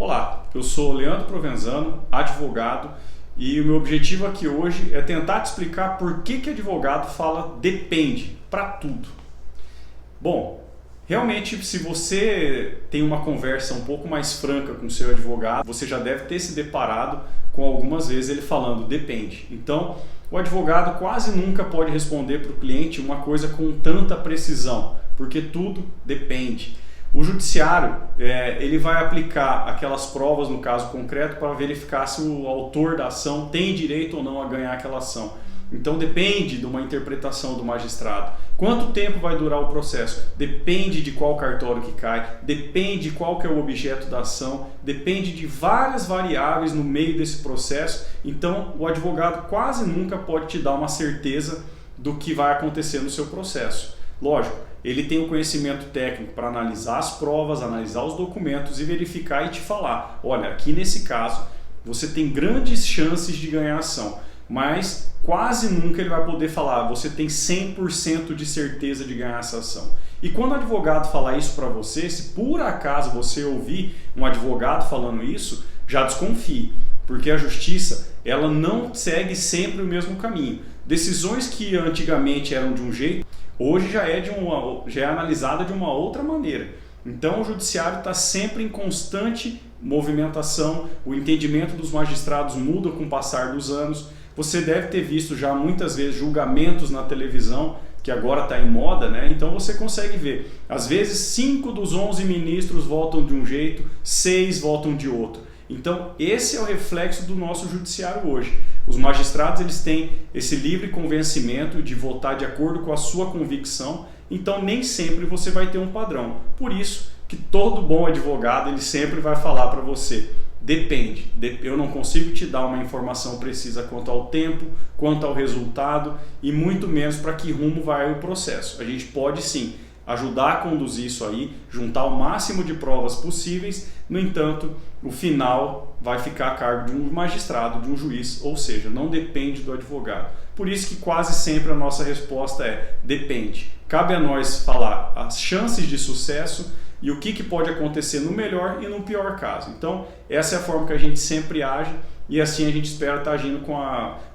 Olá, eu sou Leandro Provenzano, advogado, e o meu objetivo aqui hoje é tentar te explicar por que advogado fala depende para tudo. Bom, realmente se você tem uma conversa um pouco mais franca com o seu advogado, você já deve ter se deparado com algumas vezes ele falando depende. Então, o advogado quase nunca pode responder para o cliente uma coisa com tanta precisão, porque tudo depende. O judiciário ele vai aplicar aquelas provas no caso concreto para verificar se o autor da ação tem direito ou não a ganhar aquela ação. Então depende de uma interpretação do magistrado. Quanto tempo vai durar o processo? Depende de qual cartório que cai, depende de qual que é o objeto da ação, depende de várias variáveis no meio desse processo. Então o advogado quase nunca pode te dar uma certeza do que vai acontecer no seu processo. Lógico, ele tem o conhecimento técnico para analisar as provas, analisar os documentos e verificar e te falar, olha, aqui nesse caso você tem grandes chances de ganhar a ação, mas quase nunca ele vai poder falar, você tem 100% de certeza de ganhar essa ação. E quando o advogado falar isso para você, se por acaso você ouvir um advogado falando isso, já desconfie, porque a justiça ela não segue sempre o mesmo caminho. Decisões que antigamente eram de um jeito, hoje já é analisada de uma outra maneira. Então o judiciário está sempre em constante movimentação, o entendimento dos magistrados muda com o passar dos anos. Você deve ter visto já muitas vezes julgamentos na televisão, que agora está em moda, né? Então você consegue ver, às vezes 5 dos 11 ministros votam de um jeito, 6 votam de outro. Então esse é o reflexo do nosso judiciário hoje. Os magistrados eles têm esse livre convencimento de votar de acordo com a sua convicção, então nem sempre você vai ter um padrão. Por isso que todo bom advogado ele sempre vai falar para você, depende, eu não consigo te dar uma informação precisa quanto ao tempo, quanto ao resultado e muito menos para que rumo vai o processo. A gente pode sim ajudar a conduzir isso aí, juntar o máximo de provas possíveis, no entanto, o final vai ficar a cargo de um magistrado, de um juiz, ou seja, não depende do advogado. Por isso que quase sempre a nossa resposta é depende. Cabe a nós falar as chances de sucesso e o que pode acontecer no melhor e no pior caso. Então, essa é a forma que a gente sempre age e assim a gente espera estar agindo com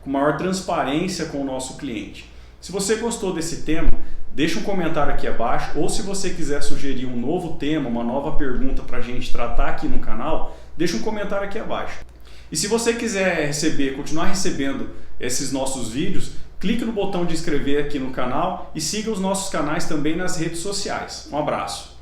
maior transparência com o nosso cliente. Se você gostou desse tema, deixa um comentário aqui abaixo, ou se você quiser sugerir um novo tema, uma nova pergunta para a gente tratar aqui no canal, deixa um comentário aqui abaixo. E se você quiser continuar recebendo esses nossos vídeos, clique no botão de inscrever aqui no canal e siga os nossos canais também nas redes sociais. Um abraço!